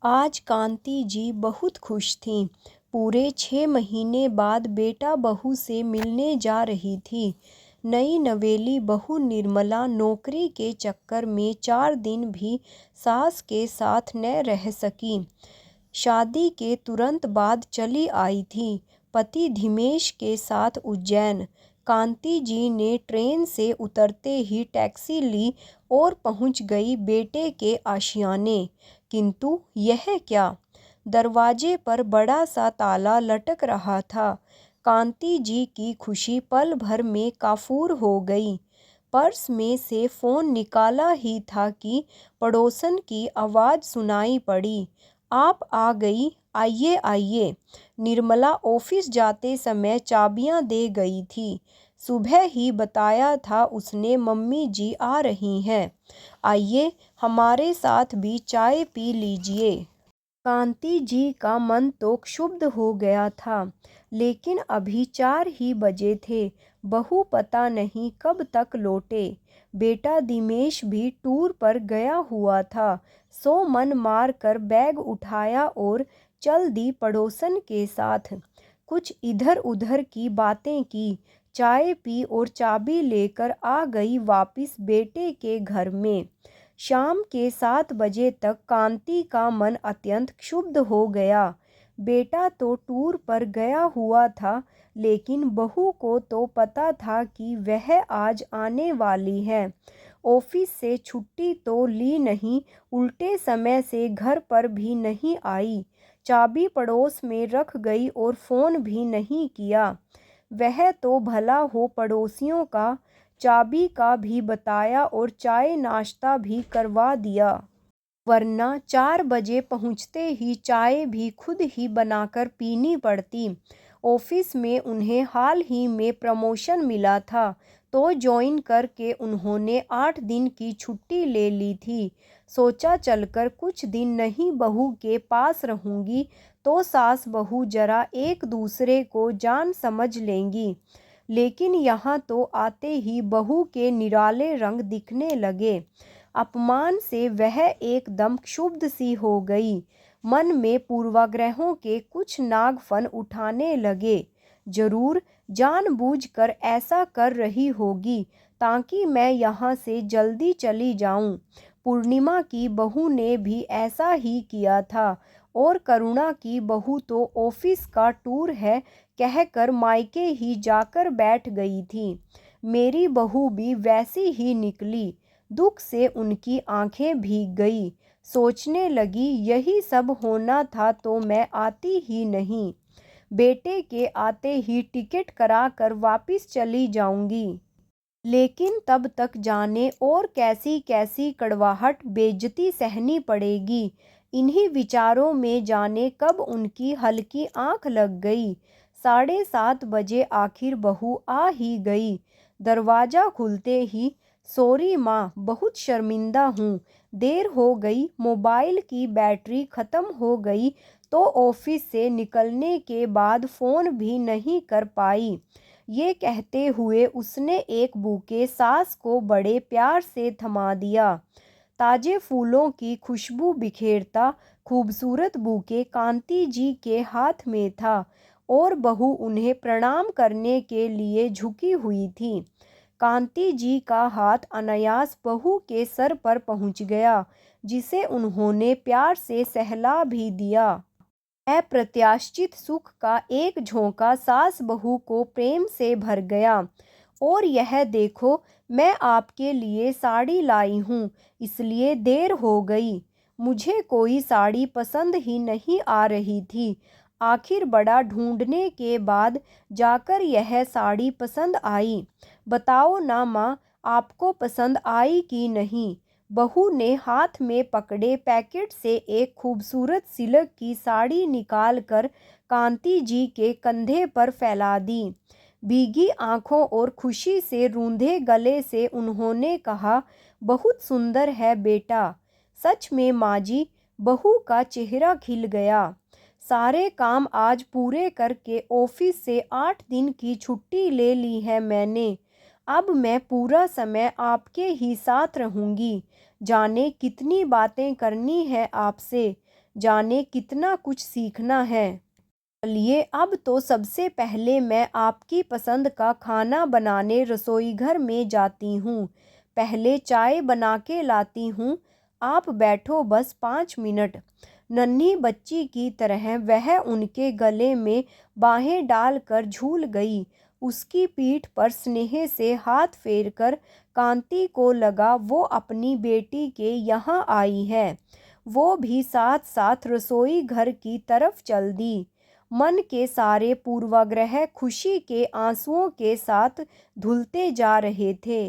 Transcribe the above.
आज कांति जी बहुत खुश थीं। पूरे 6 महीने बाद बेटा बहू से मिलने जा रही थी। नई नवेली बहू निर्मला नौकरी के चक्कर में 4 दिन भी सास के साथ न रह सकी। शादी के तुरंत बाद चली आई थी पति धीमेश के साथ उज्जैन। कांति जी ने ट्रेन से उतरते ही टैक्सी ली और पहुंच गई बेटे के आशियाने। किंतु यह क्या, दरवाजे पर बड़ा सा ताला लटक रहा था। कांति जी की खुशी पल भर में काफूर हो गई। पर्स में से फोन निकाला ही था कि पड़ोसन की आवाज़ सुनाई पड़ी, आप आ गई, आइए आइए। निर्मला ऑफिस जाते समय चाबियां दे गई थी। सुबह ही बताया था उसने, मम्मी जी आ रही हैं, आइए हमारे साथ भी चाय पी लीजिए। कांति जी का मन तो क्षुब्ध हो गया था, लेकिन अभी 4 ही बजे थे। बहू पता नहीं कब तक लौटे। बेटा दिमेश भी टूर पर गया हुआ था। सो मन मार कर बैग उठाया और चल दी पड़ोसन के साथ। कुछ इधर उधर की बातें की, चाय पी और चाबी लेकर आ गई वापिस बेटे के घर में। शाम के 7 बजे तक कांति का मन अत्यंत क्षुब्ध हो गया। बेटा तो टूर पर गया हुआ था, लेकिन बहू को तो पता था कि वह आज आने वाली है। ऑफिस से छुट्टी तो ली नहीं, उल्टे समय से घर पर भी नहीं आई। चाबी पड़ोस में रख गई और फोन भी नहीं किया। वह तो भला हो पड़ोसियों का चाबी का भी बताया और चाय नाश्ता भी करवा दिया। वरना 4 बजे पहुंचते ही चाय भी खुद ही बनाकर पीनी पड़ती। ऑफिस में उन्हें हाल ही में प्रमोशन मिला था, तो ज्वाइन करके उन्होंने 8 दिन की छुट्टी ले ली थी। सोचा चलकर कुछ दिन नहीं बहू के पास रहूंगी तो सास बहू जरा एक दूसरे को जान समझ लेंगी। लेकिन यहाँ तो आते ही बहू के निराले रंग दिखने लगे। अपमान से वह एकदम क्षुब्ध सी हो गई। मन में पूर्वाग्रहों के कुछ नागफन उठाने लगे। जरूर जानबूझकर ऐसा कर रही होगी ताकि मैं यहाँ से जल्दी चली जाऊं। पूर्णिमा की बहू ने भी ऐसा ही किया था, और करुणा की बहू तो ऑफिस का टूर है कहकर मायके ही जाकर बैठ गई थी। मेरी बहू भी वैसी ही निकली। दुख से उनकी आंखें भीग गई। सोचने लगी, यही सब होना था तो मैं आती ही नहीं। बेटे के आते ही टिकट करा कर वापिस चली जाऊंगी। लेकिन तब तक जाने और कैसी कैसी कड़वाहट बेइज्जती सहनी पड़ेगी। इन्हीं विचारों में जाने कब उनकी हल्की आंख लग गई। 7:30 बजे आखिर बहू आ ही गई। दरवाज़ा खुलते ही, सॉरी माँ, बहुत शर्मिंदा हूँ, देर हो गई, मोबाइल की बैटरी ख़त्म हो गई तो ऑफिस से निकलने के बाद फ़ोन भी नहीं कर पाई। ये कहते हुए उसने एक बूके सास को बड़े प्यार से थमा दिया। ताजे फूलों की खुशबू बिखेरता खूबसूरत बूके कांति जी के हाथ में था, और बहू उन्हें प्रणाम करने के लिए झुकी हुई थी। कांति जी का हाथ अनायास बहू के सर पर पहुंच गया, जिसे उन्होंने प्यार से सहला भी दिया। अप्रत्याशित सुख का एक झोंका सास बहू को प्रेम से भर गया। और यह देखो, मैं आपके लिए साड़ी लाई हूँ, इसलिए देर हो गई। मुझे कोई साड़ी पसंद ही नहीं आ रही थी। आखिर बड़ा ढूंढने के बाद जाकर यह साड़ी पसंद आई। बताओ ना माँ, आपको पसंद आई कि नहीं? बहू ने हाथ में पकड़े पैकेट से एक खूबसूरत सिल्क की साड़ी निकालकर कांति जी के कंधे पर फैला दी। भीगी आंखों और खुशी से रूंधे गले से उन्होंने कहा, बहुत सुंदर है बेटा। सच में माँ जी, बहू का चेहरा खिल गया। सारे काम आज पूरे करके ऑफिस से 8 दिन की छुट्टी ले ली है मैंने। अब मैं पूरा समय आपके ही साथ रहूंगी। जाने कितनी बातें करनी है आपसे। जाने कितना कुछ सीखना है। चलिए, अब तो सबसे पहले मैं आपकी पसंद का खाना बनाने रसोईघर में जाती हूँ। पहले चाय बना के लाती हूँ। आप बैठो बस 5 मिनट। नन्ही बच्ची की तरह वह उनके गले में बाहें डालकर झूल गई। उसकी पीठ पर स्नेह से हाथ फेरकर कांति को लगा वो अपनी बेटी के यहाँ आई है। वो भी साथ साथ रसोई घर की तरफ चल दी। मन के सारे पूर्वाग्रह खुशी के आंसुओं के साथ धुलते जा रहे थे।